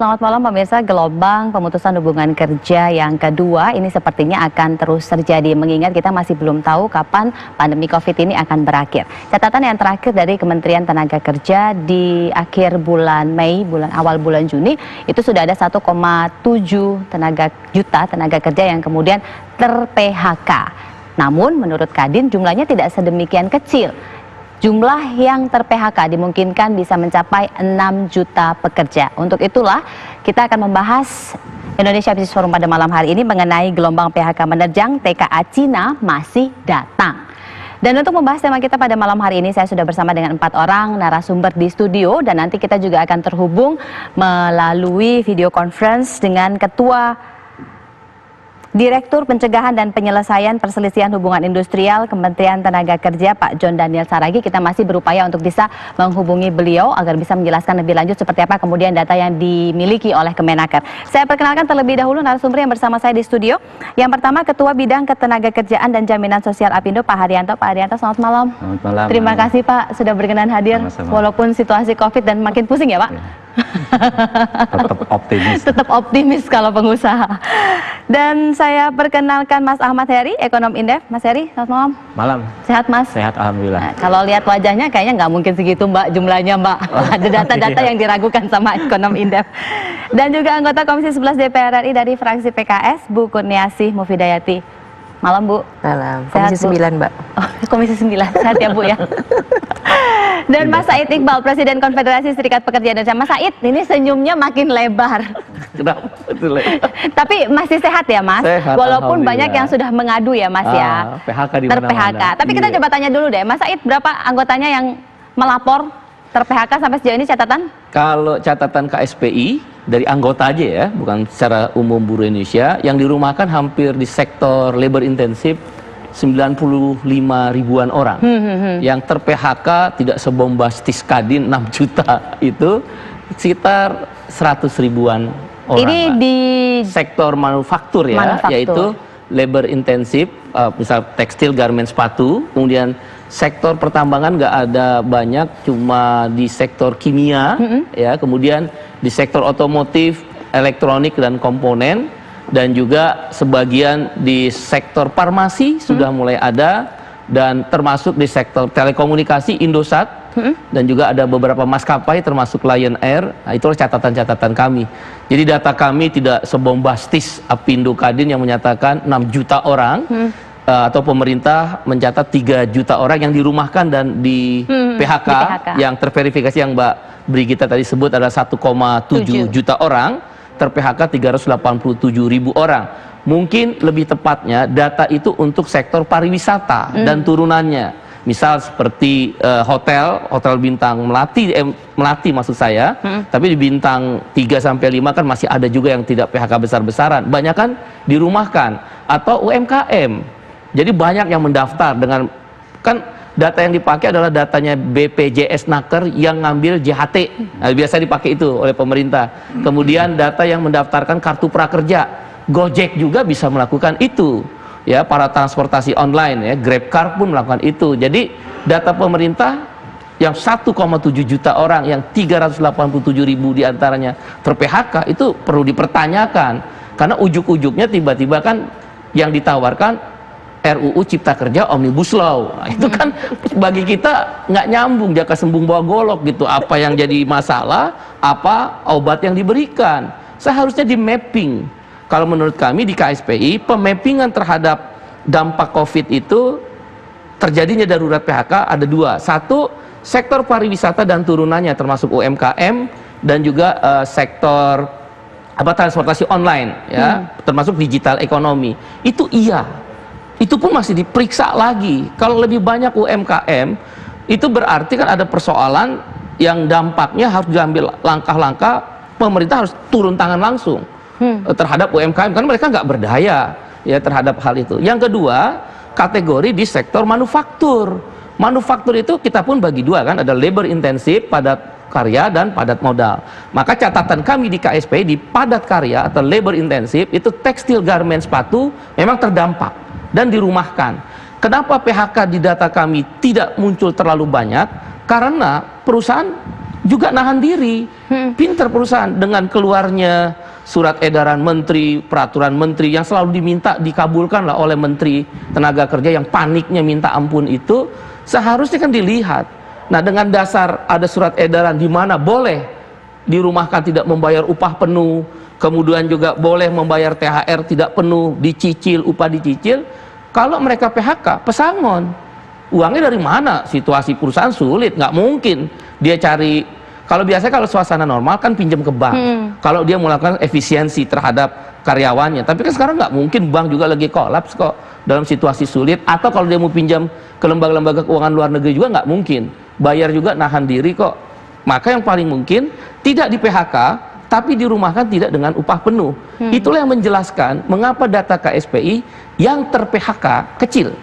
Selamat malam pemirsa. Gelombang pemutusan hubungan kerja yang kedua ini sepertinya akan terus terjadi, mengingat kita masih belum tahu kapan pandemi COVID ini akan berakhir. Catatan yang terakhir dari Kementerian Tenaga Kerja di akhir bulan Mei, awal bulan Juni, itu sudah ada 1,7 juta tenaga kerja yang kemudian ter-PHK. Namun menurut Kadin jumlahnya tidak sedemikian kecil. Jumlah yang ter-PHK dimungkinkan bisa mencapai 6 juta pekerja. Untuk itulah kita akan membahas Indonesia Business Forum pada malam hari ini mengenai gelombang PHK menerjang, TKA Cina masih datang. Dan untuk membahas tema kita pada malam hari ini, saya sudah bersama dengan 4 orang narasumber di studio, dan nanti kita juga akan terhubung melalui video conference dengan Ketua Direktur Pencegahan dan Penyelesaian Perselisihan Hubungan Industrial Kementerian Tenaga Kerja, Pak John Daniel Saragih. Kita masih berupaya untuk bisa menghubungi beliau agar bisa menjelaskan lebih lanjut seperti apa kemudian data yang dimiliki oleh Kemenaker. Saya perkenalkan terlebih dahulu narasumber yang bersama saya di studio. Yang pertama Ketua Bidang Ketenagakerjaan dan Jaminan Sosial Apindo, Pak Haryanto. Pak Haryanto, selamat malam. Selamat malam. Terima kasih Pak sudah berkenan hadir. Sama-sama. Walaupun situasi COVID dan makin pusing ya Pak. Ya. Tetap optimis. Tetap optimis kalau pengusaha. Dan saya perkenalkan Mas Ahmad Heri, Ekonom Indef. Mas Heri, selamat malam. Malam. Sehat Mas? Sehat, alhamdulillah. Nah, kalau lihat wajahnya kayaknya nggak mungkin segitu Mbak jumlahnya Mbak. Ada data-data yang diragukan sama Ekonom Indef. Dan juga anggota Komisi 11 DPR RI dari fraksi PKS, Bu Kurniasih Mufidayati. Malam Bu. Malam. Sehat, Komisi 9 Mbak. Oh, Komisi 9. Sehat ya Bu ya. Dan Mas Said Iqbal, Presiden Konfederasi Serikat Pekerja Indonesia. Mas Said, ini senyumnya makin lebar. Kenapa? Tapi masih sehat ya Mas? Sehat, walaupun banyak yang sudah mengadu ya Mas ya. PHK di mana-mana. Ter-PHK. Tapi kita coba tanya dulu deh, Mas Said, berapa anggotanya yang melapor ter-PHK sampai sejauh ini catatan? Kalau catatan KSPI dari anggota aja ya, bukan secara umum buruh Indonesia, yang dirumahkan hampir di sektor labor intensif 95 ribuan orang. Yang ter-PHK tidak sebombastis Kadin 6 juta itu sekitar 100 ribuan orang. Ini di sektor manufaktur ya, yaitu labor intensif, misal tekstil, garmen, sepatu. Kemudian sektor pertambangan nggak ada banyak, cuma di sektor kimia, ya. Kemudian di sektor otomotif, elektronik dan komponen, dan juga sebagian di sektor farmasi sudah mulai ada, dan termasuk di sektor telekomunikasi Indosat, dan juga ada beberapa maskapai termasuk Lion Air. Nah, itulah catatan-catatan kami. Jadi data kami tidak sebombastis Apindo Kadin yang menyatakan 6 juta orang, atau pemerintah mencatat 3 juta orang yang dirumahkan dan di PHK, yang terverifikasi yang Mbak Brigita tadi sebut adalah 1,7 juta orang, ter-PHK 387 ribu orang. Mungkin lebih tepatnya data itu untuk sektor pariwisata dan turunannya. Misal seperti hotel bintang Melati maksud saya, tapi di bintang 3 sampai 5 kan masih ada juga yang tidak PHK besar-besaran. Banyak kan dirumahkan, atau UMKM. Jadi banyak yang mendaftar dengan, kan data yang dipakai adalah datanya BPJS Naker yang ngambil JHT. Nah, biasa dipakai itu oleh pemerintah. Kemudian data yang mendaftarkan kartu prakerja. Gojek juga bisa melakukan itu. Ya, para transportasi online ya, GrabCar pun melakukan itu. Jadi data pemerintah yang 1,7 juta orang, yang 387 ribu diantaranya ter-PHK, itu perlu dipertanyakan. Karena ujuk-ujuknya tiba-tiba kan yang ditawarkan RUU Cipta Kerja Omnibus Law. Nah, itu kan bagi kita nggak nyambung, jaka sembung bawa golok gitu. Apa yang jadi masalah, apa obat yang diberikan. Seharusnya di mapping. Kalau menurut kami di KSPI, pemappingan terhadap dampak COVID itu terjadinya darurat PHK ada 2. Satu, sektor pariwisata dan turunannya termasuk UMKM, dan juga sektor transportasi online ya, termasuk digital ekonomi. Itu iya. Itu pun masih diperiksa lagi. Kalau lebih banyak UMKM, itu berarti kan ada persoalan yang dampaknya harus diambil langkah-langkah, pemerintah harus turun tangan langsung terhadap UMKM, karena mereka nggak berdaya ya terhadap hal itu. Yang kedua, kategori di sektor manufaktur. Manufaktur itu kita pun bagi 2 kan, ada labor intensif, padat karya, dan padat modal. Maka catatan kami di KSPI di padat karya atau labor intensif itu tekstil, garmen, sepatu memang terdampak dan dirumahkan. Kenapa PHK di data kami tidak muncul terlalu banyak? Karena perusahaan juga nahan diri. Pinter perusahaan dengan keluarnya surat edaran menteri, peraturan menteri yang selalu diminta dikabulkan lah oleh menteri tenaga kerja yang paniknya minta ampun itu, seharusnya kan dilihat. Nah, dengan dasar ada surat edaran di mana boleh dirumahkan tidak membayar upah penuh, kemudian juga boleh membayar THR tidak penuh, dicicil, upah dicicil. Kalau mereka PHK, pesangon. Uangnya dari mana? Situasi perusahaan sulit, nggak mungkin dia cari. Kalau biasanya kalau suasana normal kan pinjam ke bank. Kalau dia melakukan efisiensi terhadap karyawannya. Tapi kan sekarang nggak mungkin, bank juga lagi kolaps kok dalam situasi sulit. Atau kalau dia mau pinjam ke lembaga-lembaga keuangan luar negeri juga nggak mungkin. Bayar juga nahan diri kok. Maka yang paling mungkin tidak di PHK, tapi dirumahkan tidak dengan upah penuh. Itulah yang menjelaskan mengapa data KSPI yang ter-PHK kecil.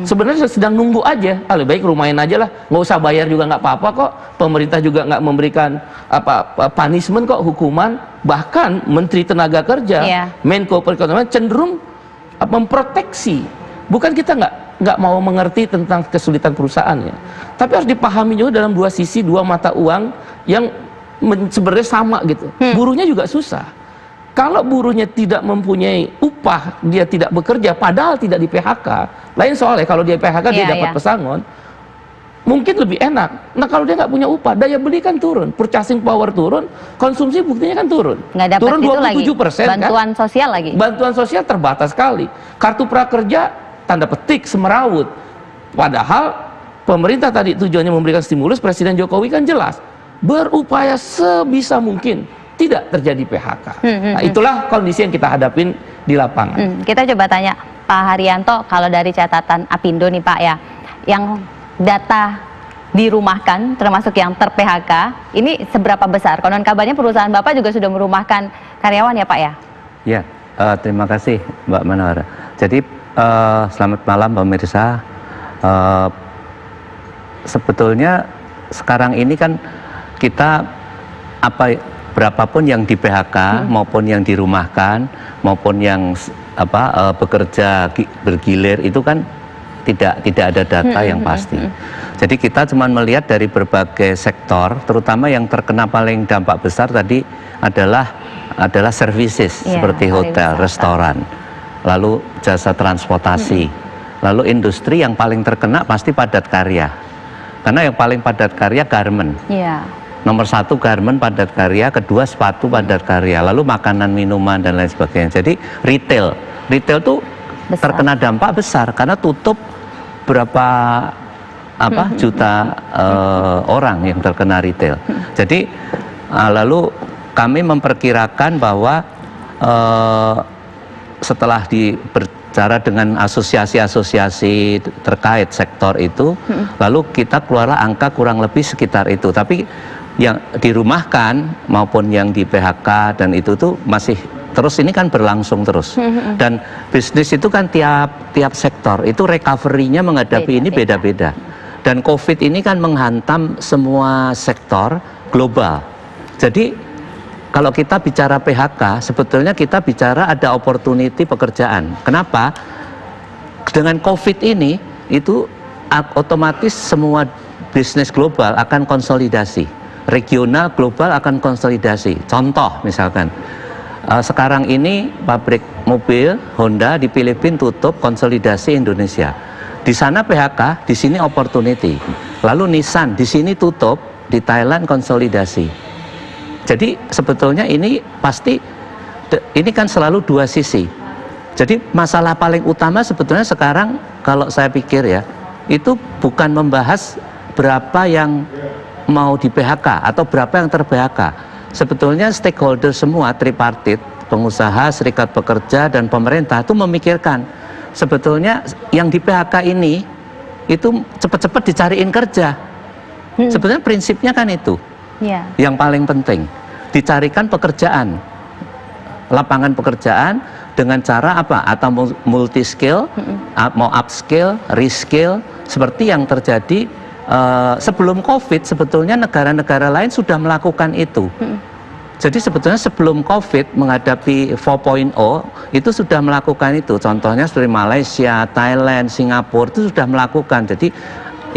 Sebenarnya sedang nunggu aja, lebih baik rumahin aja lah, nggak usah bayar juga nggak apa-apa kok. Pemerintah juga nggak memberikan punishment kok, hukuman. Bahkan Menteri Tenaga Kerja, Menko Perekonomian cenderung memproteksi. Bukan kita nggak mau mengerti tentang kesulitan perusahaannya, tapi harus dipahami juga dalam dua sisi, dua mata uang yang sebenarnya sama gitu. Buruhnya juga susah. Kalau buruhnya tidak mempunyai upah, dia tidak bekerja, padahal tidak di PHK. Lain soalnya kalau dia PHK dia dapat pesangon, mungkin lebih enak. Nah, kalau dia nggak punya upah, daya beli kan turun, purchasing power turun, konsumsi buktinya kan turun. Nggak dapat turun itu 27% lagi. Bantuan sosial lagi. Bantuan sosial terbatas sekali. Kartu prakerja tanda petik semerawut. Padahal pemerintah tadi tujuannya memberikan stimulus, Presiden Jokowi kan jelas berupaya sebisa mungkin tidak terjadi PHK. Nah, itulah kondisi yang kita hadapin di lapangan. Kita coba tanya Pak Haryanto, kalau dari catatan Apindo nih Pak ya, yang data dirumahkan termasuk yang ter-PHK, ini seberapa besar? Konon kabarnya perusahaan Bapak juga sudah merumahkan karyawan ya Pak ya? Ya, terima kasih Mbak Manora. Jadi selamat malam pemirsa. Sebetulnya sekarang ini kan kita berapapun yang di PHK maupun yang dirumahkan maupun yang bekerja bergilir itu kan tidak ada data yang pasti. Jadi kita cuma melihat dari berbagai sektor, terutama yang terkena paling dampak besar tadi adalah services seperti hotel, restoran, lalu jasa transportasi, lalu industri yang paling terkena pasti padat karya. Karena yang paling padat karya garment. Nomor satu garment padat karya, kedua sepatu padat karya, lalu makanan, minuman dan lain sebagainya. Jadi retail tuh terkena dampak besar karena tutup berapa juta orang yang terkena retail. Jadi lalu kami memperkirakan bahwa setelah berbicara dengan asosiasi-asosiasi terkait sektor itu, lalu kita keluarlah angka kurang lebih sekitar itu. Tapi yang dirumahkan maupun yang di PHK dan itu tuh masih terus, ini kan berlangsung terus. Dan bisnis itu kan tiap sektor itu recovery-nya menghadapi ini beda-beda. Dan COVID ini kan menghantam semua sektor global. Jadi kalau kita bicara PHK, sebetulnya kita bicara ada opportunity pekerjaan. Kenapa? Dengan COVID ini itu otomatis semua bisnis global akan konsolidasi. Regional global akan konsolidasi. Contoh misalkan sekarang ini pabrik mobil Honda di Filipina tutup, konsolidasi Indonesia. Di sana PHK, di sini opportunity. Lalu Nissan di sini tutup, di Thailand konsolidasi. Jadi sebetulnya ini pasti, ini kan selalu dua sisi. Jadi masalah paling utama sebetulnya sekarang kalau saya pikir ya, itu bukan membahas berapa yang mau di PHK atau berapa yang ter-PHK. Sebetulnya stakeholder semua, tripartit, pengusaha, serikat pekerja, dan pemerintah itu memikirkan sebetulnya yang di PHK ini itu cepat-cepat dicariin kerja. Sebetulnya prinsipnya kan itu yang paling penting, dicarikan pekerjaan, lapangan pekerjaan dengan cara apa? Atau multi skill, mau upskill, reskill, seperti yang terjadi sebelum COVID. Sebetulnya negara-negara lain sudah melakukan itu. Jadi sebetulnya sebelum COVID menghadapi 4.0 itu sudah melakukan itu. Contohnya seperti Malaysia, Thailand, Singapura itu sudah melakukan. Jadi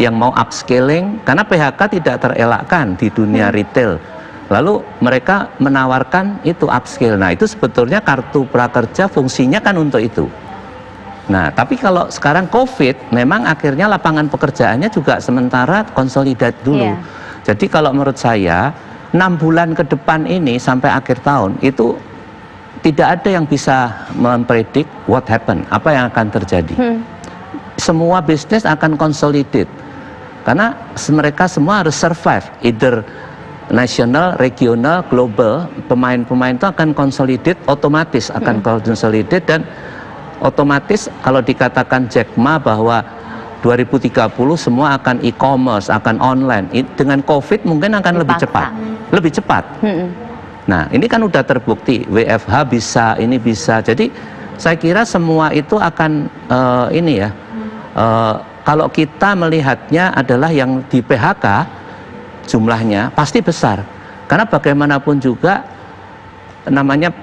yang mau upscaling, karena PHK tidak terelakkan di dunia retail. Lalu mereka menawarkan itu upskill. Nah, itu sebetulnya kartu prakerja fungsinya kan untuk itu. Nah, tapi kalau sekarang COVID, memang akhirnya lapangan pekerjaannya juga sementara konsolidat dulu. Jadi kalau menurut saya, 6 bulan ke depan ini sampai akhir tahun, itu tidak ada yang bisa mempredik what happen, apa yang akan terjadi. Semua bisnis akan consolidate. Karena mereka semua harus survive, either nasional, regional, global. Pemain-pemain itu akan consolidate, otomatis akan consolidate, dan otomatis kalau dikatakan Jack Ma bahwa 2030 semua akan e-commerce, akan online, dengan COVID mungkin akan lebih cepat. Nah, ini kan udah terbukti, WFH bisa, ini bisa. Jadi saya kira semua itu akan kalau kita melihatnya adalah yang di PHK jumlahnya pasti besar, karena bagaimanapun juga namanya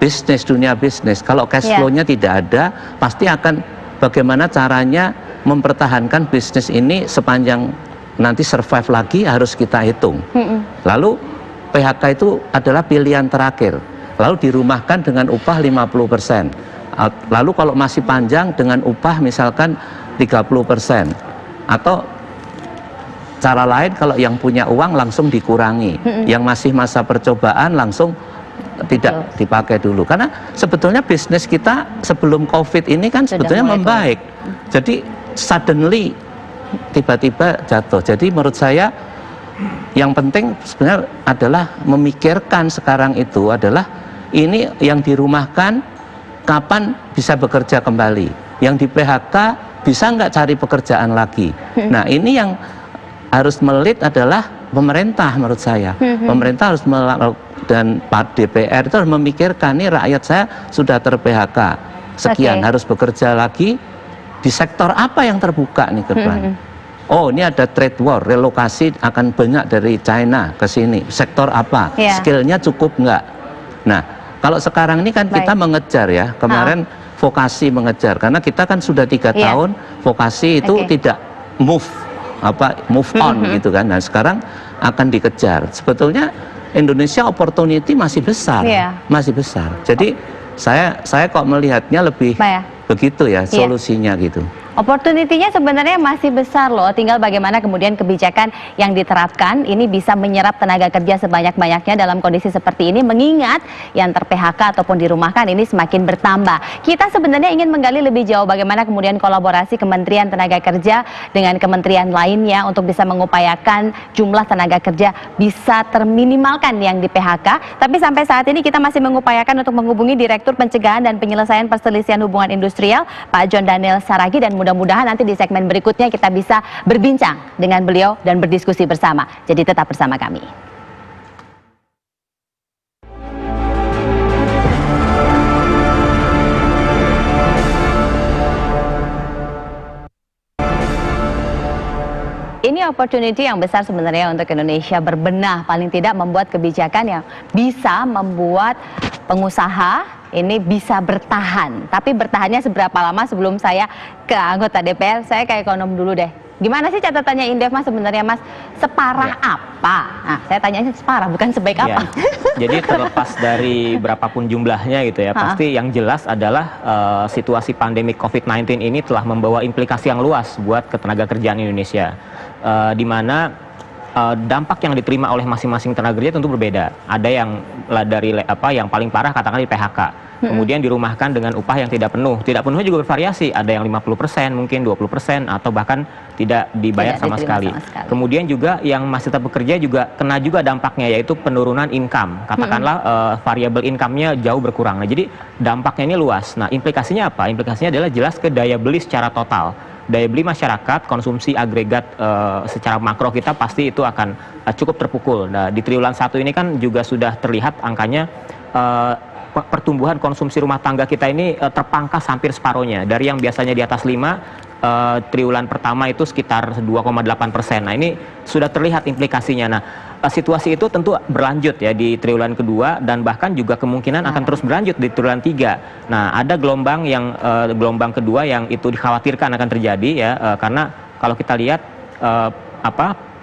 bisnis, dunia bisnis, kalau cash flow-nya tidak ada, pasti akan bagaimana caranya mempertahankan bisnis ini sepanjang nanti survive lagi harus kita hitung. Lalu PHK itu adalah pilihan terakhir, lalu dirumahkan dengan upah 50%, lalu kalau masih panjang dengan upah misalkan 30%, atau cara lain kalau yang punya uang langsung dikurangi, yang masih masa percobaan langsung tidak dipakai dulu. Karena sebetulnya bisnis kita sebelum COVID ini kan sebetulnya membaik. Jadi suddenly tiba-tiba jatuh. Jadi menurut saya yang penting sebenarnya adalah memikirkan sekarang itu adalah ini yang dirumahkan kapan bisa bekerja kembali, yang di PHK bisa nggak cari pekerjaan lagi. Nah, ini yang harus melit adalah pemerintah menurut saya. Pemerintah harus dan DPR itu harus memikirkan, nih rakyat saya sudah ter-PHK sekian, harus bekerja lagi di sektor apa yang terbuka nih ke depan. Oh, ini ada trade war, relokasi akan banyak dari China ke sini. Sektor apa? Skillnya cukup nggak? Nah, kalau sekarang ini kan kita mengejar ya, kemarin vokasi mengejar, karena kita kan sudah 3 tahun vokasi itu tidak move on gitu kan. Nah, sekarang akan dikejar. Sebetulnya Indonesia opportunity masih besar, masih besar. Jadi saya kok melihatnya lebih begitu ya solusinya gitu. Opportunity-nya sebenarnya masih besar loh, tinggal bagaimana kemudian kebijakan yang diterapkan ini bisa menyerap tenaga kerja sebanyak-banyaknya dalam kondisi seperti ini, mengingat yang ter-PHK ataupun dirumahkan ini semakin bertambah. Kita sebenarnya ingin menggali lebih jauh bagaimana kemudian kolaborasi Kementerian Tenaga Kerja dengan kementerian lainnya untuk bisa mengupayakan jumlah tenaga kerja bisa terminimalkan yang di PHK. Tapi sampai saat ini kita masih mengupayakan untuk menghubungi Direktur Pencegahan dan Penyelesaian Perselisihan Hubungan Industrial, Pak John Daniel Saragi, dan mudah-mudahan nanti di segmen berikutnya kita bisa berbincang dengan beliau dan berdiskusi bersama. Jadi tetap bersama kami. Ini opportunity yang besar sebenarnya untuk Indonesia berbenah, paling tidak membuat kebijakan yang bisa membuat pengusaha ini bisa bertahan. Tapi bertahannya seberapa lama? Sebelum saya ke anggota DPR, saya ke ekonom dulu deh. Gimana sih catatannya Indef, Mas, sebenarnya, Mas? Separah apa? Nah, saya tanyanya separah, bukan sebaik apa. Jadi terlepas dari berapapun jumlahnya gitu ya, pasti yang jelas adalah situasi pandemi COVID-19 ini telah membawa implikasi yang luas buat ketenaga kerjaan Indonesia. Di mana dampak yang diterima oleh masing-masing tenaga kerja tentu berbeda. Ada yang dari yang paling parah katakan di PHK. Kemudian dirumahkan dengan upah yang tidak penuh. Tidak penuhnya juga bervariasi. Ada yang 50%, mungkin 20%, atau bahkan tidak dibayar sama sekali. Kemudian juga yang masih tetap bekerja juga kena juga dampaknya, yaitu penurunan income. Katakanlah variable income-nya jauh berkurang. Nah, jadi dampaknya ini luas. Nah, implikasinya apa? Implikasinya adalah jelas ke daya beli secara total. Daya beli masyarakat, konsumsi agregat secara makro kita pasti itu akan cukup terpukul. Nah, di triwulan 1 ini kan juga sudah terlihat angkanya pertumbuhan konsumsi rumah tangga kita ini terpangkas hampir separohnya. Dari yang biasanya di atas 5, triwulan pertama itu sekitar 2,8%. Nah, ini sudah terlihat implikasinya. Nah, situasi itu tentu berlanjut ya di triwulan kedua, dan bahkan juga kemungkinan akan terus berlanjut di triwulan 3. Nah, ada gelombang kedua yang itu dikhawatirkan akan terjadi ya, karena kalau kita lihat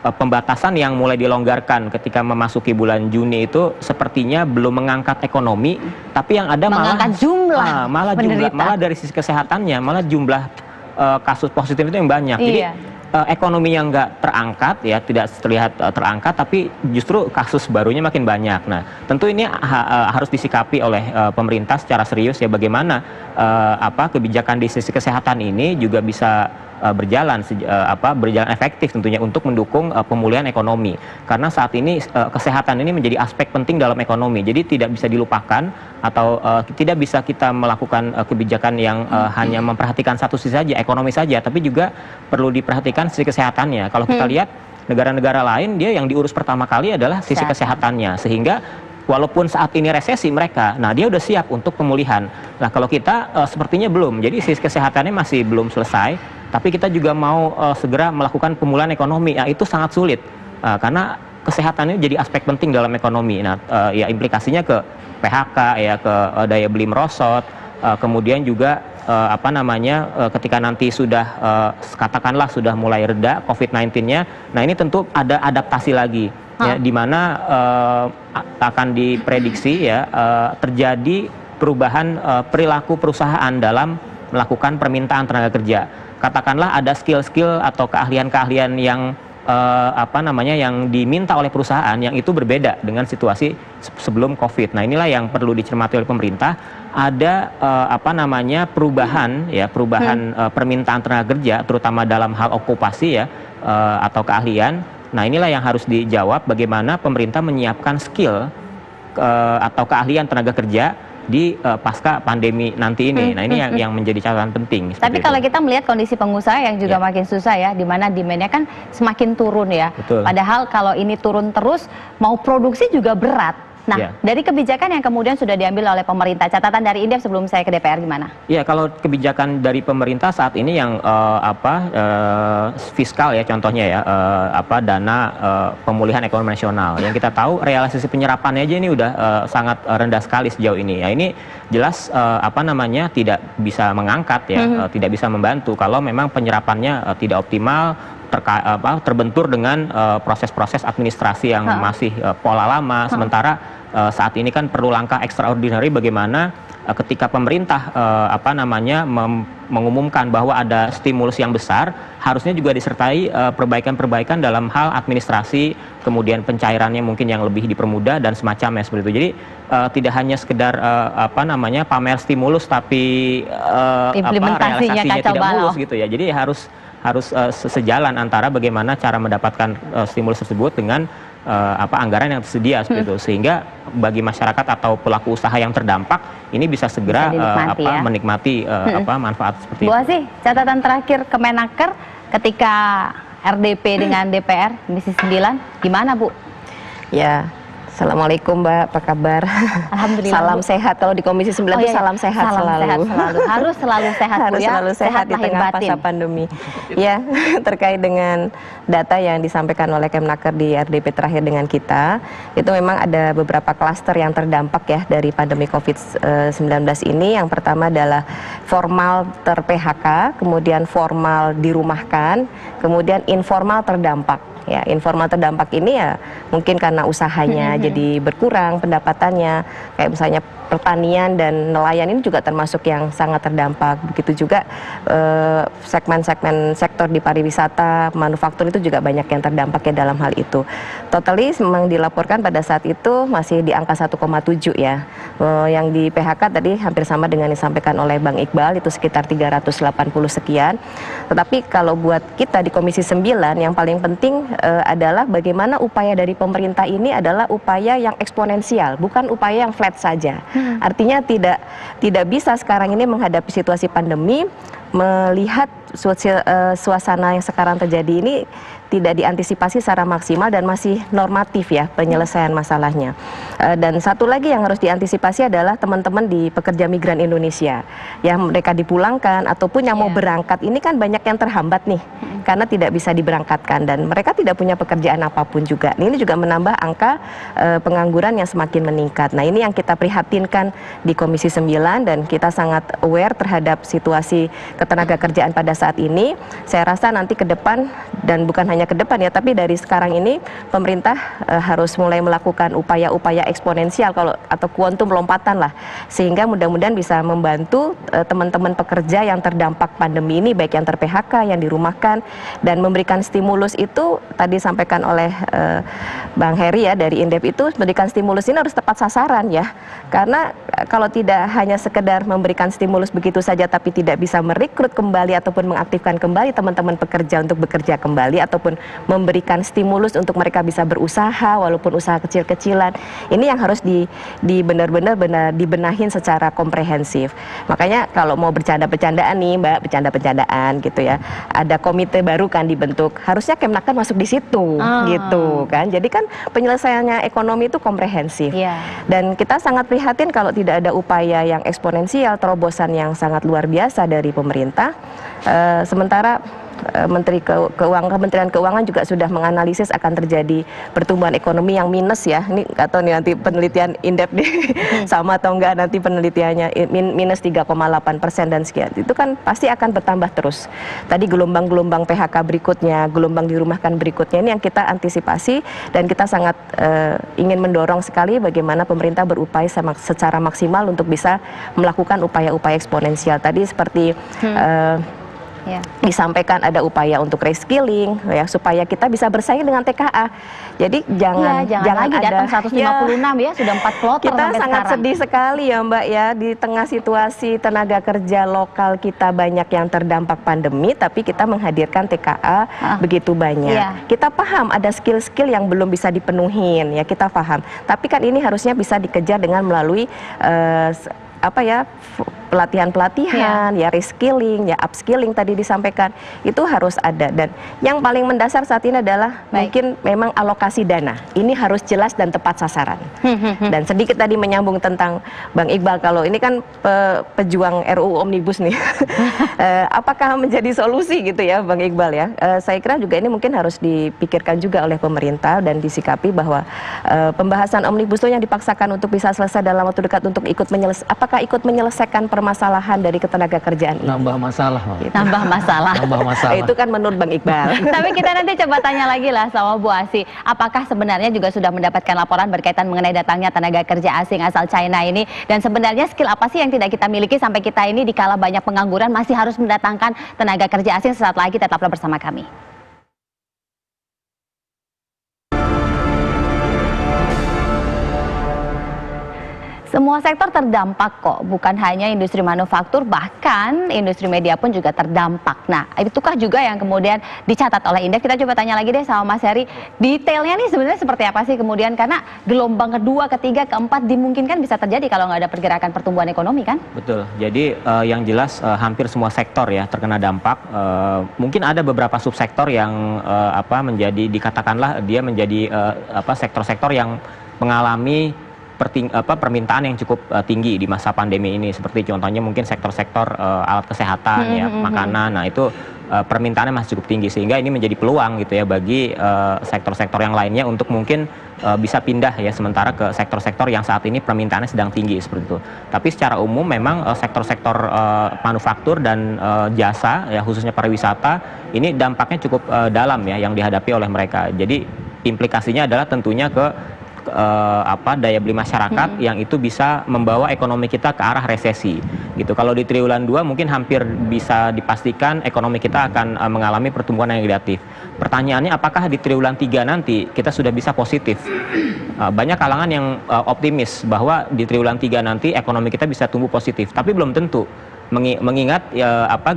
pembatasan yang mulai dilonggarkan ketika memasuki bulan Juni itu sepertinya belum mengangkat ekonomi, tapi yang ada malah dari sisi kesehatannya, malah jumlah kasus positif itu yang banyak. Jadi ekonominya nggak terangkat, ya tidak terlihat terangkat, tapi justru kasus barunya makin banyak. Nah, tentu ini harus disikapi oleh pemerintah secara serius ya, bagaimana kebijakan di sisi kesehatan ini juga bisa berjalan efektif tentunya untuk mendukung pemulihan ekonomi, karena saat ini kesehatan ini menjadi aspek penting dalam ekonomi, jadi tidak bisa dilupakan atau tidak bisa kita melakukan kebijakan yang hanya memperhatikan satu sisi saja, ekonomi saja, tapi juga perlu diperhatikan sisi kesehatannya. Kalau kita lihat negara-negara lain, dia yang diurus pertama kali adalah sisi kesehatannya, sehingga walaupun saat ini resesi mereka, nah dia udah siap untuk pemulihan. Nah kalau kita sepertinya belum, jadi sisi kesehatannya masih belum selesai, tapi kita juga mau segera melakukan pemulihan ekonomi, ya itu sangat sulit karena kesehatan ini jadi aspek penting dalam ekonomi. Nah ya implikasinya ke PHK, ya ke daya beli merosot, kemudian juga ketika nanti sudah katakanlah sudah mulai reda COVID-19-nya, nah ini tentu ada adaptasi lagi. Ya, di mana akan diprediksi ya terjadi perubahan perilaku perusahaan dalam melakukan permintaan tenaga kerja. Katakanlah ada skill-skill atau keahlian-keahlian yang yang diminta oleh perusahaan yang itu berbeda dengan situasi sebelum COVID. Nah, inilah yang perlu dicermati oleh pemerintah. Ada perubahan permintaan tenaga kerja terutama dalam hal okupasi ya atau keahlian. Nah, inilah yang harus dijawab, bagaimana pemerintah menyiapkan skill atau keahlian tenaga kerja di pasca pandemi nanti ini. Nah, ini yang menjadi catatan penting. Tapi kalau kita melihat kondisi pengusaha yang juga makin susah ya, di mana demand-nya kan semakin turun ya. Betul. Padahal kalau ini turun terus, mau produksi juga berat. Nah, dari kebijakan yang kemudian sudah diambil oleh pemerintah, catatan dari Indef sebelum saya ke DPR gimana? Ya, kalau kebijakan dari pemerintah saat ini yang fiskal ya contohnya ya, dana pemulihan ekonomi nasional. Yang kita tahu realisasi penyerapannya aja ini udah sangat rendah sekali sejauh ini. Ya, ini jelas tidak bisa mengangkat ya, tidak bisa membantu kalau memang penyerapannya tidak optimal, terbentur dengan proses-proses administrasi yang masih pola lama. Sementara saat ini kan perlu langkah extraordinary, bagaimana ketika pemerintah mengumumkan bahwa ada stimulus yang besar, harusnya juga disertai perbaikan-perbaikan dalam hal administrasi, kemudian pencairannya mungkin yang lebih dipermudah dan semacamnya seperti itu. Jadi tidak hanya sekedar pamer stimulus tapi implementasinya realisasinya tidak mulus gitu ya. Jadi harus sejalan antara bagaimana cara mendapatkan stimulus tersebut dengan anggaran yang tersedia seperti itu, sehingga bagi masyarakat atau pelaku usaha yang terdampak ini bisa segera menikmati manfaat seperti itu. Bu Asih, catatan terakhir Kemenaker ketika RDP dengan DPR Komisi 9 gimana, Bu? Ya, Assalamualaikum Mbak, apa kabar? Alhamdulillah. Salam sehat, kalau di Komisi 9 itu salam sehat selalu. Sehat selalu. Harus selalu sehat, harus ya. Selalu sehat di tengah masa pandemi. Ya, terkait dengan data yang disampaikan oleh Kemenaker di RDP terakhir dengan kita, itu memang ada beberapa klaster yang terdampak ya dari pandemi COVID-19 ini. Yang pertama adalah formal ter-PHK, kemudian formal dirumahkan, kemudian informal terdampak. Ya, informal terdampak ini ya mungkin karena usahanya jadi berkurang pendapatannya, kayak misalnya pertanian dan nelayan ini juga termasuk yang sangat terdampak. Begitu juga segmen-segmen sektor di pariwisata, manufaktur itu juga banyak yang terdampak ya dalam hal itu. Totally memang dilaporkan pada saat itu masih di angka 1,7 ya. Yang di PHK tadi hampir sama dengan yang disampaikan oleh Bang Iqbal, itu sekitar 380 sekian. Tetapi kalau buat kita di Komisi 9 yang paling penting adalah bagaimana upaya dari pemerintah ini adalah upaya yang eksponensial, bukan upaya yang flat saja. Artinya tidak bisa sekarang ini menghadapi situasi pandemi, melihat suasana yang sekarang terjadi ini tidak diantisipasi secara maksimal dan masih normatif ya penyelesaian masalahnya. Dan satu lagi yang harus diantisipasi adalah teman-teman di pekerja migran Indonesia yang mereka dipulangkan ataupun yang mau berangkat, ini kan banyak yang terhambat nih karena tidak bisa diberangkatkan dan mereka tidak punya pekerjaan apapun juga. Ini juga menambah angka pengangguran yang semakin meningkat. Nah, ini yang kita prihatinkan di Komisi 9 dan kita sangat aware terhadap situasi ketenagakerjaan pada saat ini. Saya rasa nanti ke depan, dan bukan hanya ke depan ya, tapi dari sekarang ini pemerintah harus mulai melakukan upaya-upaya eksponensial atau kuantum lompatan lah, sehingga mudah-mudahan bisa membantu teman-teman pekerja yang terdampak pandemi ini, baik yang ter-PHK, yang dirumahkan, dan memberikan stimulus itu tadi sampaikan oleh Bang Heri ya dari Indef, itu memberikan stimulus ini harus tepat sasaran ya, karena kalau tidak hanya sekedar memberikan stimulus begitu saja tapi tidak bisa merekrut kembali ataupun mengaktifkan kembali teman-teman pekerja untuk bekerja kembali ataupun memberikan stimulus untuk mereka bisa berusaha walaupun usaha kecil-kecilan, ini yang harus benar-benar dibenahin secara komprehensif. Makanya kalau mau bercanda-bercandaan nih Mbak, bercanda-bercandaan gitu ya, ada komite baru kan dibentuk, harusnya Kemnaker masuk di situ gitu kan. Jadi kan penyelesaiannya ekonomi itu komprehensif. Dan kita sangat prihatin kalau tidak ada upaya yang eksponensial, terobosan yang sangat luar biasa dari pemerintah. Sementara Kementerian Keuangan juga sudah menganalisis akan terjadi pertumbuhan ekonomi yang minus ya. Ini nggak tahu nih nanti penelitian Indef sama atau enggak nanti penelitiannya minus 3,8% dan sekian. Itu kan pasti akan bertambah terus. Tadi gelombang-gelombang PHK berikutnya, gelombang dirumahkan berikutnya, ini yang kita antisipasi dan kita sangat ingin mendorong sekali bagaimana pemerintah berupaya secara maksimal untuk bisa melakukan upaya-upaya eksponensial. Tadi seperti disampaikan ada upaya untuk reskilling ya, supaya kita bisa bersaing dengan TKA. Jadi jangan lagi datang 156 ya, sudah 4 kloter kita sampai sangat sekarang. sedih sekali ya Mbak ya, di tengah situasi tenaga kerja lokal kita banyak yang terdampak pandemi, tapi kita menghadirkan TKA begitu banyak. Kita paham ada skill-skill yang belum bisa dipenuhin ya, kita paham. Tapi kan ini harusnya bisa dikejar dengan melalui pelatihan-pelatihan, ya reskilling, ya upskilling tadi disampaikan, itu harus ada. Dan yang paling mendasar saat ini adalah mungkin memang alokasi dana. Ini harus jelas dan tepat sasaran. Dan sedikit tadi menyambung tentang Bang Iqbal, kalau ini kan pejuang RUU Omnibus nih, apakah menjadi solusi gitu ya Bang Iqbal ya? Saya kira juga ini mungkin harus dipikirkan juga oleh pemerintah dan disikapi bahwa pembahasan Omnibus Law yang dipaksakan untuk bisa selesai dalam waktu dekat untuk apakah ikut menyelesaikan permasalahan dari ketenaga kerjaan ini? Nambah masalah. Nambah masalah. Nambah masalah. Itu kan menurut Bang Iqbal. Tapi kita nanti coba tanya lagi lah sama Bu Asih, apakah sebenarnya juga sudah mendapatkan laporan berkaitan mengenai datangnya tenaga kerja asing asal China ini, dan sebenarnya skill apa sih yang tidak kita miliki sampai kita ini dikala banyak pengangguran masih harus mendatangkan tenaga kerja asing? Sesaat lagi tetaplah bersama kami. Semua sektor terdampak kok, bukan hanya industri manufaktur, bahkan industri media pun juga terdampak. Nah, itukah juga yang kemudian dicatat oleh Indef? Kita coba tanya lagi deh sama Mas Heri, detailnya nih sebenarnya seperti apa sih kemudian, karena gelombang kedua, ketiga, keempat dimungkinkan bisa terjadi kalau nggak ada pergerakan pertumbuhan ekonomi kan? Betul, jadi yang jelas hampir semua sektor ya terkena dampak. Mungkin ada beberapa subsektor yang dikatakanlah dia menjadi sektor-sektor yang mengalami permintaan yang cukup tinggi di masa pandemi ini, seperti contohnya mungkin sektor-sektor alat kesehatan ya, makanan. Nah, itu permintaannya masih cukup tinggi, sehingga ini menjadi peluang gitu ya bagi sektor-sektor yang lainnya untuk mungkin bisa pindah ya sementara ke sektor-sektor yang saat ini permintaannya sedang tinggi seperti itu. Tapi secara umum memang sektor-sektor manufaktur dan jasa ya, khususnya pariwisata, ini dampaknya cukup dalam ya yang dihadapi oleh mereka. Jadi implikasinya adalah tentunya ke daya beli masyarakat yang itu bisa membawa ekonomi kita ke arah resesi gitu. Kalau di triwulan 2 mungkin hampir bisa dipastikan ekonomi kita akan mengalami pertumbuhan yang negatif. Pertanyaannya, apakah di triwulan 3 nanti kita sudah bisa positif? Banyak kalangan yang optimis bahwa di triwulan 3 nanti ekonomi kita bisa tumbuh positif, tapi belum tentu. Mengingat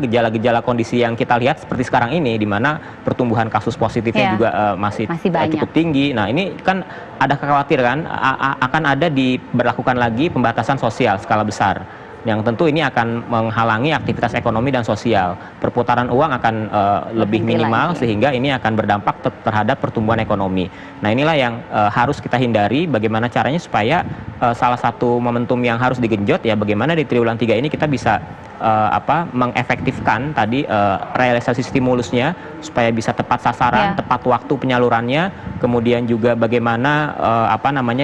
gejala-gejala kondisi yang kita lihat seperti sekarang ini, di mana pertumbuhan kasus positifnya juga masih cukup tinggi. Nah, ini kan ada kekhawatiran akan ada diberlakukan lagi pembatasan sosial skala besar. yang tentu ini akan menghalangi aktivitas ekonomi dan sosial. Perputaran uang akan lebih minimal sehingga ini akan berdampak terhadap pertumbuhan ekonomi. Nah, inilah yang harus kita hindari. Bagaimana caranya supaya salah satu momentum yang harus digenjot ya bagaimana di triwulan 3 ini kita bisa mengefektifkan tadi realisasi stimulusnya supaya bisa tepat sasaran, tepat waktu penyalurannya, kemudian juga bagaimana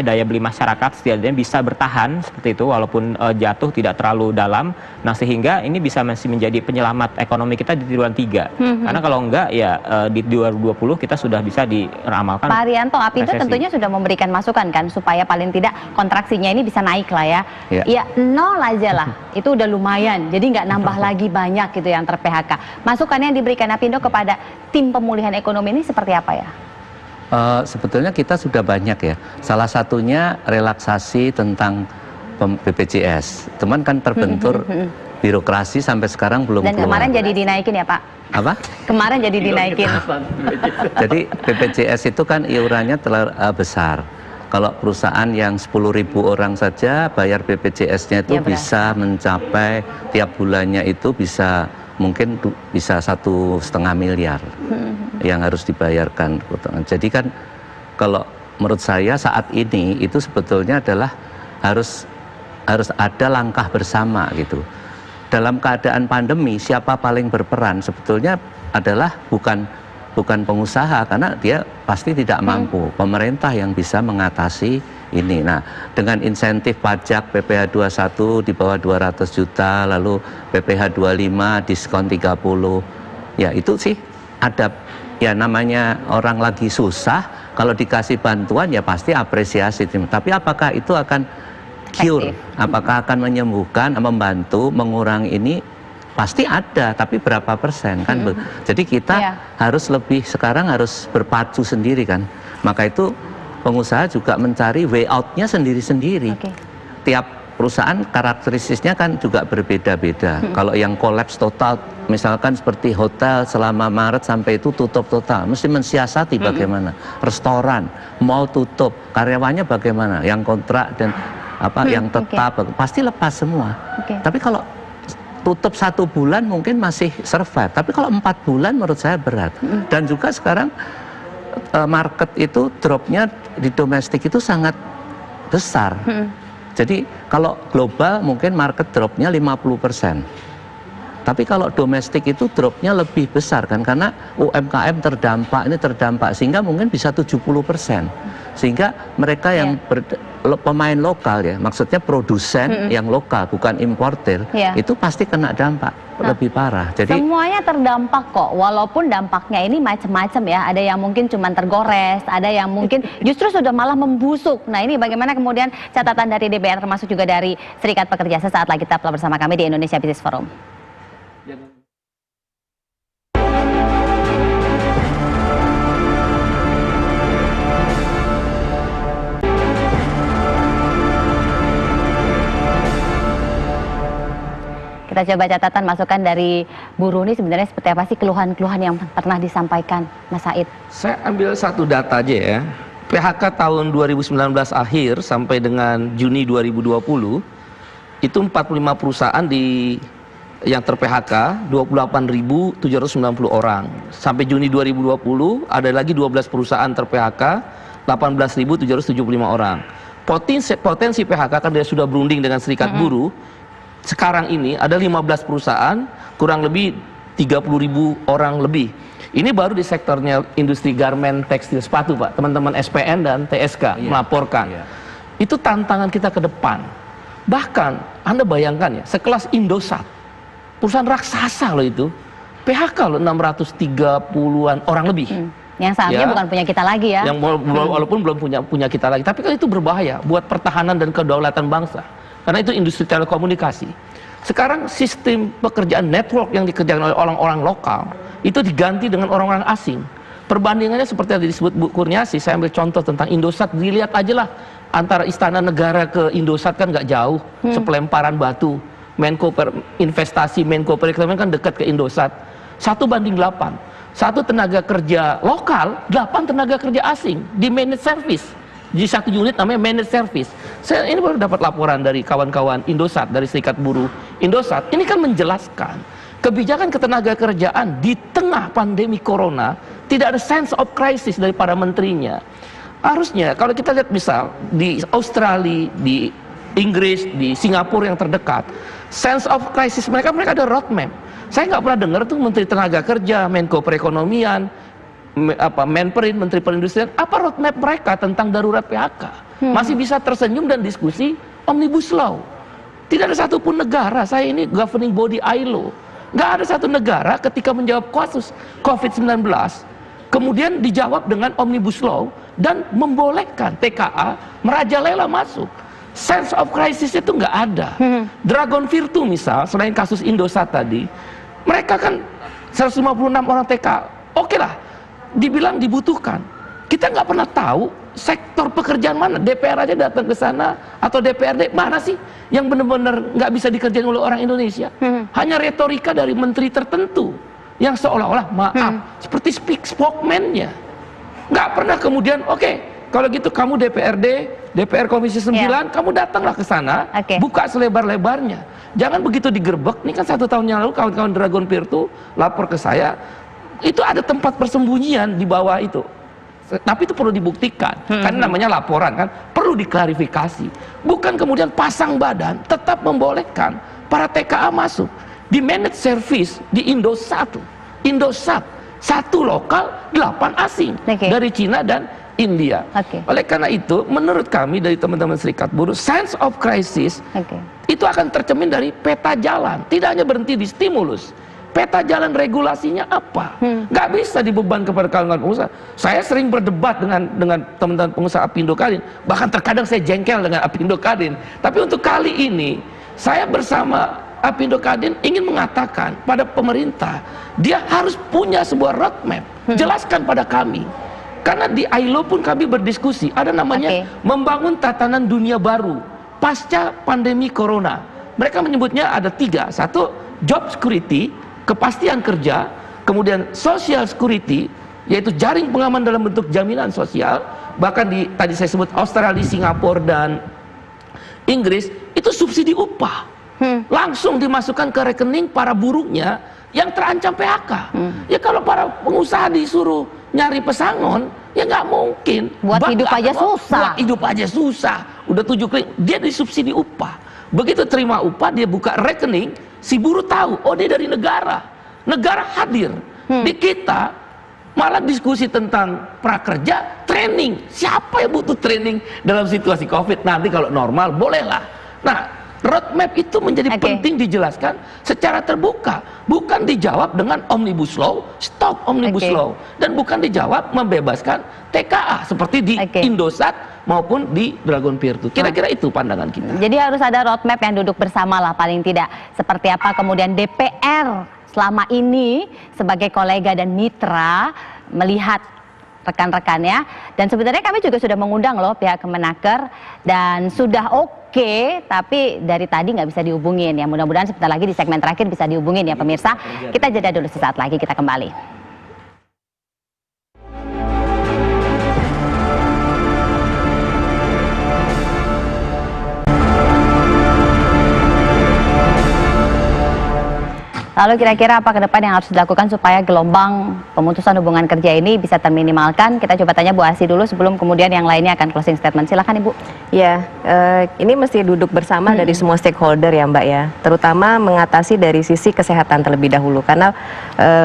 daya beli masyarakat setidaknya bisa bertahan seperti itu walaupun jatuh tidak terlalu dalam. Nah, sehingga ini bisa masih menjadi penyelamat ekonomi kita di triwulan 3. Karena kalau enggak ya di 2020 kita sudah bisa diramalkan. Pak Haryanto, Apindo tentunya sudah memberikan masukan kan supaya paling tidak kontraksinya ini bisa naik lah ya. Ya 0 aja lah, itu udah lumayan. Jadi nggak nambah lagi banyak gitu yang ter-PHK. Masukannya yang diberikan Apindo kepada tim pemulihan ekonomi ini seperti apa ya? Sebetulnya kita sudah banyak ya. Salah satunya relaksasi tentang BPJS. Teman kan terbentur birokrasi sampai sekarang belum Dan keluar. Kemarin jadi dinaikin ya Pak? Apa? Kemarin jadi dinaikin. Jadi BPJS itu kan iurannya terlalu besar. Kalau perusahaan yang 10.000 orang saja bayar BPJS-nya itu bisa mencapai tiap bulannya itu bisa mungkin bisa 1,5 miliar yang harus dibayarkan. Jadi kan kalau menurut saya saat ini itu sebetulnya adalah harus ada langkah bersama gitu. Dalam keadaan pandemi siapa paling berperan sebetulnya adalah bukan pengusaha karena dia pasti tidak mampu. Pemerintah yang bisa mengatasi ini. Nah, dengan insentif pajak PPh 21 di bawah 200 juta, lalu PPh 25 diskon 30. Ya, itu sih ada ya namanya orang lagi susah, kalau dikasih bantuan ya pasti apresiasi. Tapi apakah itu akan cure? Apakah akan menyembuhkan, membantu, mengurangi ini? Pasti ada, tapi berapa persen kan? Jadi kita sekarang harus berpacu sendiri kan. Maka itu pengusaha juga mencari way out-nya sendiri-sendiri. Tiap perusahaan karakteristiknya kan juga berbeda-beda. Kalau yang kolaps total, misalkan seperti hotel selama Maret sampai itu tutup total, mesti mensiasati bagaimana. Restoran, mall tutup, karyawannya bagaimana? Yang kontrak dan yang tetap pasti lepas semua. Tapi kalau tutup 1 bulan mungkin masih survive, tapi kalau 4 bulan menurut saya berat. Dan juga sekarang market itu dropnya di domestik itu sangat besar. Jadi kalau global mungkin market dropnya 50%. Tapi kalau domestik itu dropnya lebih besar kan, karena UMKM terdampak sehingga mungkin bisa 70%. Sehingga mereka yang pemain lokal ya, maksudnya produsen yang lokal bukan importer, itu pasti kena dampak lebih parah. Jadi semuanya terdampak kok, walaupun dampaknya ini macam-macam ya. Ada yang mungkin cuma tergores, ada yang mungkin justru sudah malah membusuk. Nah, ini bagaimana kemudian catatan dari DPR termasuk juga dari Serikat Pekerja. Sesaat lagi tetaplah bersama kami di Indonesia Business Forum. Kita coba catatan masukan dari buruh ini sebenarnya seperti apa sih keluhan-keluhan yang pernah disampaikan, Mas Said? Saya ambil satu data aja ya. PHK tahun 2019 akhir sampai dengan Juni 2020 itu 45 perusahaan yang ter-PHK 28.790 orang. Sampai Juni 2020 ada lagi 12 perusahaan ter-PHK 18.775 orang. Potensi PHK kan dia sudah berunding dengan serikat buruh. Sekarang ini ada 15 perusahaan, kurang lebih 30.000 orang lebih. Ini baru di sektornya industri garmen, tekstil, sepatu, Pak. Teman-teman SPN dan TSK melaporkan. Itu tantangan kita ke depan. Bahkan, Anda bayangkan ya, sekelas Indosat, perusahaan raksasa loh itu, PHK loh 630-an orang lebih. Yang seharusnya bukan punya kita lagi ya. Yang walaupun belum punya kita lagi. Tapi kan itu berbahaya buat pertahanan dan kedaulatan bangsa. Karena itu industri telekomunikasi. Sekarang sistem pekerjaan network yang dikerjakan oleh orang-orang lokal itu diganti dengan orang-orang asing. Perbandingannya seperti yang disebut Bu Kurniasi, saya ambil contoh tentang Indosat, dilihat aja lah antara Istana Negara ke Indosat kan nggak jauh, sepelemparan batu. Menko Investasi, Menko Perekonomian kan dekat ke Indosat. 1:8. 1 tenaga kerja lokal, 8 tenaga kerja asing di managed service. di satu unit namanya managed service. Saya ini baru dapat laporan dari kawan-kawan Indosat, dari Serikat Buruh Indosat. Ini kan menjelaskan kebijakan ketenagakerjaan di tengah pandemi corona tidak ada sense of crisis dari para menterinya. Harusnya kalau kita lihat misal di Australia, di Inggris, di Singapura yang terdekat, sense of crisis mereka ada roadmap. Saya nggak pernah dengar tuh Menteri Tenaga Kerja, Menko Perekonomian, Menperin, Menteri Perindustrian, apa roadmap mereka tentang darurat PHK? Masih bisa tersenyum dan diskusi Omnibus Law. Tidak ada satupun negara, saya ini governing body ILO, nggak ada satu negara ketika menjawab kasus COVID-19 kemudian dijawab dengan Omnibus Law dan membolehkan TKA merajalela masuk. Sense of crisis itu nggak ada. Dragon Virtu misal, selain kasus Indosat tadi, mereka kan 156 orang TKA, oke lah, dibilang dibutuhkan. Kita nggak pernah tahu sektor pekerjaan mana, DPR aja datang ke sana, atau DPRD, mana sih yang benar-benar nggak bisa dikerjain oleh orang Indonesia. Hanya retorika dari menteri tertentu, yang seolah-olah maaf, seperti spokesman-nya. Nggak pernah kemudian, oke, kalau gitu kamu DPR Komisi 9, kamu datanglah ke sana, buka selebar-lebarnya. Jangan begitu digerebek. Ini kan 1 tahun yang lalu kawan-kawan Dragon Virtu lapor ke saya, itu ada tempat persembunyian di bawah itu. Tapi itu perlu dibuktikan, karena namanya laporan kan, perlu diklarifikasi. Bukan kemudian pasang badan, tetap membolehkan para TKA masuk. Di managed service, di Indosat, satu lokal, 8 asing, dari Cina dan India. Oleh karena itu, menurut kami dari teman-teman Serikat Buruh, sense of crisis itu akan tercermin dari peta jalan, tidak hanya berhenti di stimulus. Peta jalan regulasinya apa? Nggak bisa dibeban kepada kalangan pengusaha. Saya sering berdebat dengan teman-teman pengusaha Apindo Kadin, bahkan terkadang saya jengkel dengan Apindo Kadin. Tapi untuk kali ini, saya bersama Apindo Kadin ingin mengatakan pada pemerintah, dia harus punya sebuah roadmap, jelaskan pada kami. Karena di ILO pun kami berdiskusi, ada namanya membangun tatanan dunia baru pasca pandemi corona. Mereka menyebutnya ada 3, 1 job security, kepastian kerja, kemudian social security, yaitu jaring pengaman dalam bentuk jaminan sosial. Bahkan tadi saya sebut Australia, Singapura dan Inggris, itu subsidi upah langsung dimasukkan ke rekening para buruhnya yang terancam PHK. Ya kalau para pengusaha disuruh nyari pesangon, ya nggak mungkin. Buat hidup aja susah. Buat hidup aja susah. Udah 7 kali dia disubsidi upah. Begitu terima upah, dia buka rekening, si buruh tahu, oh dia dari negara. Negara hadir. Di kita malah diskusi tentang prakerja, training. Siapa yang butuh training dalam situasi COVID? Nanti kalau normal bolehlah. Nah, roadmap itu menjadi penting dijelaskan secara terbuka, bukan dijawab dengan Omnibus Law, stop Omnibus Law, dan bukan dijawab membebaskan TKA seperti di Indosat maupun di Dragon Virtu. Kira-kira itu pandangan kita. Jadi harus ada roadmap yang duduk bersama lah paling tidak. Seperti apa kemudian DPR selama ini sebagai kolega dan mitra melihat rekan-rekannya, dan sebenarnya kami juga sudah mengundang loh pihak Kemenaker dan sudah tapi dari tadi nggak bisa dihubungin ya. Mudah-mudahan sebentar lagi di segmen terakhir bisa dihubungin ya pemirsa. Kita jeda dulu, sesaat lagi kita kembali. Lalu kira-kira apa ke depan yang harus dilakukan supaya gelombang pemutusan hubungan kerja ini bisa terminimalkan? Kita coba tanya Bu Asih dulu sebelum kemudian yang lainnya akan closing statement. Silakan Ibu. Ya, ini mesti duduk bersama dari semua stakeholder ya Mbak ya. Terutama mengatasi dari sisi kesehatan terlebih dahulu. Karena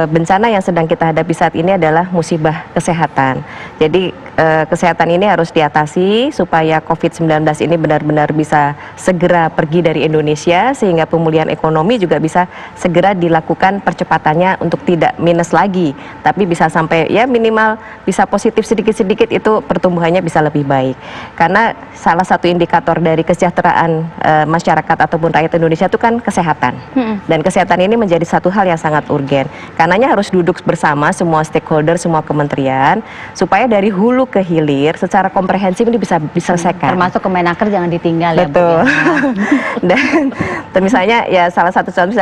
bencana yang sedang kita hadapi saat ini adalah musibah kesehatan. Jadi kesehatan ini harus diatasi supaya COVID-19 ini benar-benar bisa segera pergi dari Indonesia, sehingga pemulihan ekonomi juga bisa segera dilakukan percepatannya untuk tidak minus lagi, tapi bisa sampai ya minimal bisa positif sedikit-sedikit, itu pertumbuhannya bisa lebih baik. Karena salah satu indikator dari kesejahteraan masyarakat ataupun rakyat Indonesia itu kan kesehatan. Dan kesehatan ini menjadi satu hal yang sangat urgen. Karenanya harus duduk bersama semua stakeholder, semua kementerian, supaya dari hulu ke hilir secara komprehensif ini bisa diselesaikan. Termasuk Kemenaker jangan ditinggal ya, Bu. Betul. Dan misalnya ya salah satu contoh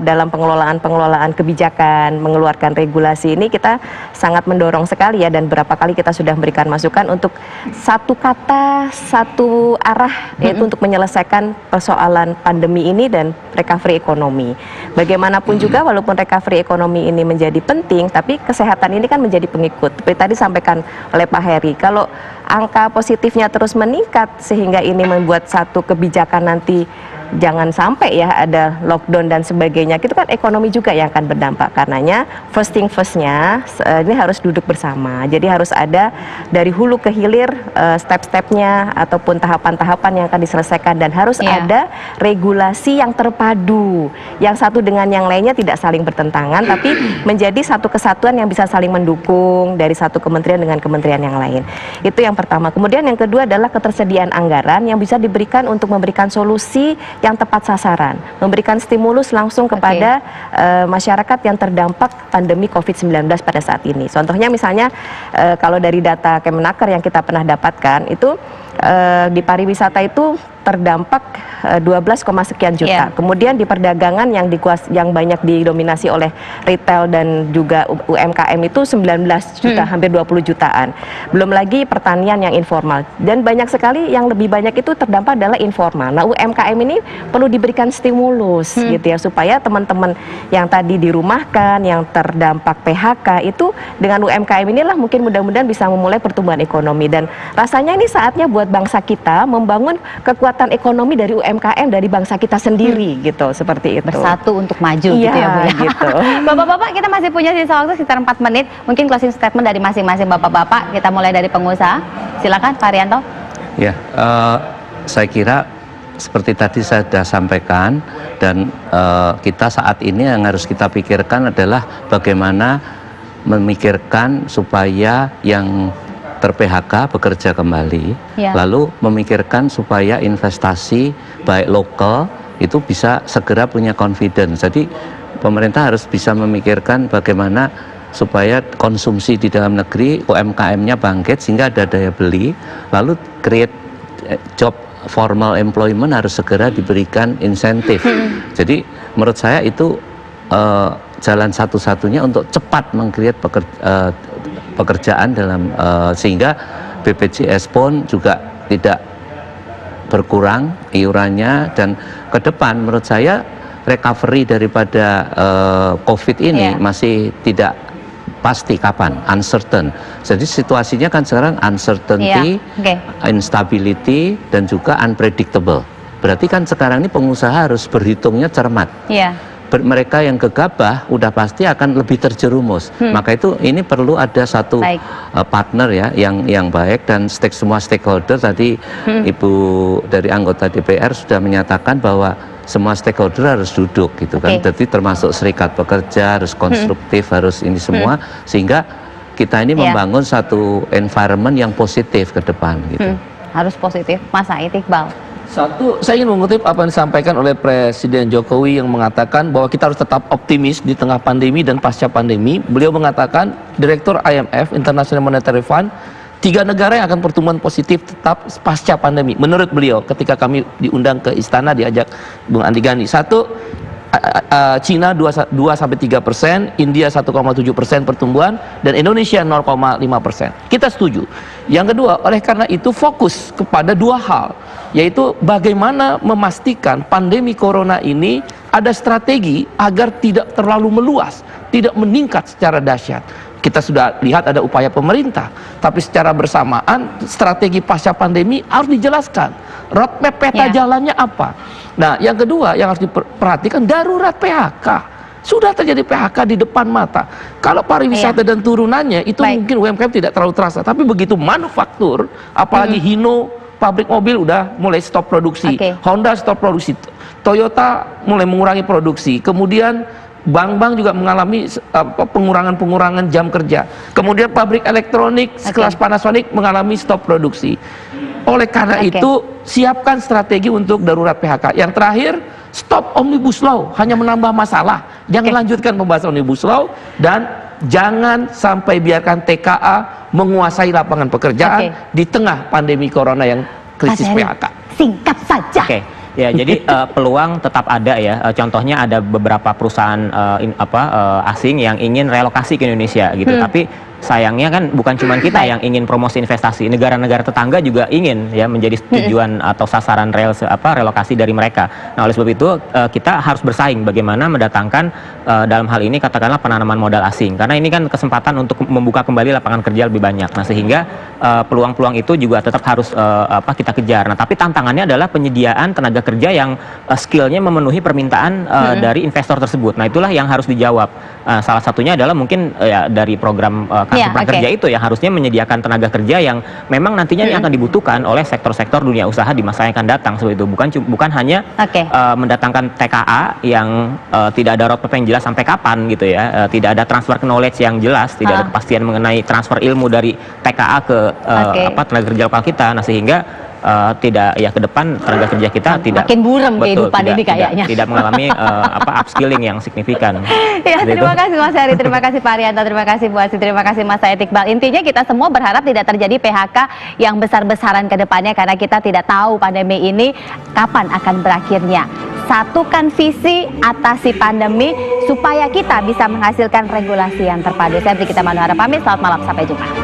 dalam pengelolaan kebijakan, mengeluarkan regulasi ini kita sangat mendorong sekali ya, dan berapa kali kita sudah memberikan masukan untuk satu kata, satu arah, yaitu untuk menyelesaikan persoalan pandemi ini dan recovery ekonomi. Bagaimanapun juga walaupun recovery ekonomi ini menjadi penting, tapi kesehatan ini kan menjadi pengikut. Seperti tadi sampaikan oleh Pak Heri, kalau angka positifnya terus meningkat sehingga ini membuat satu kebijakan nanti jangan sampai ya ada lockdown dan sebagainya, itu kan ekonomi juga yang akan berdampak. Karenanya first thing first-nya ini harus duduk bersama. Jadi harus ada dari hulu ke hilir step-stepnya ataupun tahapan-tahapan yang akan diselesaikan, dan harus ada regulasi yang terpadu, yang satu dengan yang lainnya tidak saling bertentangan, tapi menjadi satu kesatuan yang bisa saling mendukung dari satu kementerian dengan kementerian yang lain. Itu yang pertama. Kemudian yang kedua adalah ketersediaan anggaran yang bisa diberikan untuk memberikan solusi yang tepat sasaran, memberikan stimulus langsung kepada masyarakat yang terdampak pandemi COVID-19 pada saat ini. Contohnya misalnya kalau dari data Kemenaker yang kita pernah dapatkan itu di pariwisata itu terdampak 12, sekian juta. Kemudian di perdagangan yang banyak didominasi oleh retail dan juga UMKM itu 19 juta, hampir 20 jutaan. Belum lagi pertanian yang informal. Dan banyak sekali yang lebih banyak itu terdampak adalah informal. Nah, UMKM ini perlu diberikan stimulus gitu ya, supaya teman-teman yang tadi dirumahkan, yang terdampak PHK itu dengan UMKM inilah mungkin mudah-mudahan bisa memulai pertumbuhan ekonomi. Dan rasanya ini saatnya buat bangsa kita membangun kekuatan ekonomi dari UMKM dari bangsa kita sendiri gitu, seperti itu. Bersatu untuk maju gitu ya, Bu ya. Gitu. Bapak-bapak, kita masih punya sisa waktu sekitar 4 menit. Mungkin closing statement dari masing-masing bapak-bapak. Kita mulai dari pengusaha. Silakan Pak Arianto. Ya, saya kira seperti tadi saya sudah sampaikan, dan kita saat ini yang harus kita pikirkan adalah bagaimana memikirkan supaya yang ter-PHK bekerja kembali, lalu memikirkan supaya investasi baik lokal itu bisa segera punya confidence. Jadi pemerintah harus bisa memikirkan bagaimana supaya konsumsi di dalam negeri, UMKM-nya bangkit sehingga ada daya beli, lalu create job, formal employment harus segera diberikan insentif. Jadi menurut saya itu jalan satu-satunya untuk cepat meng-create pekerjaan dalam sehingga BPJS pun juga tidak berkurang iurannya, dan ke depan menurut saya recovery daripada COVID ini masih tidak pasti kapan, uncertain. Jadi situasinya kan sekarang uncertainty, instability, dan juga unpredictable. Berarti kan sekarang ini pengusaha harus berhitungnya cermat. Mereka yang gegabah udah pasti akan lebih terjerumus. Maka itu ini perlu ada satu partner ya yang baik, dan semua stakeholder tadi Ibu dari anggota DPR sudah menyatakan bahwa semua stakeholder harus duduk gitu kan. Jadi termasuk serikat pekerja harus konstruktif, harus ini semua, sehingga kita ini membangun satu environment yang positif ke depan gitu. Harus positif. Mas Said Iqbal. Satu, saya ingin mengutip apa yang disampaikan oleh Presiden Jokowi yang mengatakan bahwa kita harus tetap optimis di tengah pandemi dan pasca pandemi. Beliau mengatakan, Direktur IMF, International Monetary Fund, 3 negara yang akan pertumbuhan positif tetap pasca pandemi. Menurut beliau, ketika kami diundang ke istana diajak Bung Andi Gani. Satu, Cina 2-3%, India 1,7% pertumbuhan, dan Indonesia 0,5%. Kita setuju. Yang kedua, oleh karena itu fokus kepada 2 hal, yaitu bagaimana memastikan pandemi corona ini ada strategi agar tidak terlalu meluas, tidak meningkat secara dahsyat. Kita sudah lihat ada upaya pemerintah, tapi secara bersamaan strategi pasca pandemi harus dijelaskan. Roadmap peta jalannya apa? Nah, yang kedua yang harus diperhatikan, darurat PHK. Sudah terjadi PHK di depan mata. Kalau pariwisata dan turunannya itu mungkin UMKM tidak terlalu terasa, tapi begitu manufaktur, apalagi Hino, pabrik mobil udah mulai stop produksi, Honda stop produksi, Toyota mulai mengurangi produksi, kemudian bank-bank juga mengalami pengurangan jam kerja. Kemudian pabrik elektronik sekelas Panasonic mengalami stop produksi. Oleh karena itu, siapkan strategi untuk darurat PHK. Yang terakhir, stop Omnibus Law, hanya menambah masalah. Jangan lanjutkan pembahasan Omnibus Law, dan jangan sampai biarkan TKA menguasai lapangan pekerjaan di tengah pandemi corona yang krisis PHK. Singkat saja. Oke. Ya, jadi peluang tetap ada ya. Contohnya ada beberapa perusahaan asing yang ingin relokasi ke Indonesia gitu. Tapi sayangnya kan bukan cuma kita yang ingin promosi investasi, negara-negara tetangga juga ingin ya menjadi tujuan atau sasaran relokasi dari mereka. Nah, oleh sebab itu kita harus bersaing bagaimana mendatangkan dalam hal ini katakanlah penanaman modal asing, karena ini kan kesempatan untuk membuka kembali lapangan kerja lebih banyak. Nah, sehingga peluang-peluang itu juga tetap harus kita kejar. Nah, tapi tantangannya adalah penyediaan tenaga kerja yang skillnya memenuhi permintaan dari investor tersebut. Nah, itulah yang harus dijawab. Salah satunya adalah mungkin ya dari program kartu prakerja itu yang harusnya menyediakan tenaga kerja yang memang nantinya yang akan dibutuhkan oleh sektor-sektor dunia usaha di masa yang akan datang. Seperti itu bukan hanya mendatangkan TKA yang tidak ada roadmap yang jelas sampai kapan gitu ya, tidak ada transfer knowledge yang jelas, tidak ada kepastian mengenai transfer ilmu dari TKA ke tenaga kerja lokal kita. Nah, sehingga tidak ya ke depan tenaga kerja kita tidak makin buram kehidupan ini kayaknya. Tidak mengalami upskilling yang signifikan. Ya, terima kasih Mas Heri, terima kasih Pak Arianto, terima kasih Bu Asih, terima kasih Mas Said Iqbal. Intinya kita semua berharap tidak terjadi PHK yang besar-besaran ke depannya karena kita tidak tahu pandemi ini kapan akan berakhirnya. Satukan visi, atasi pandemi supaya kita bisa menghasilkan regulasi yang terpadu. Saya Brigita Manuhara pamit, selamat malam, sampai jumpa.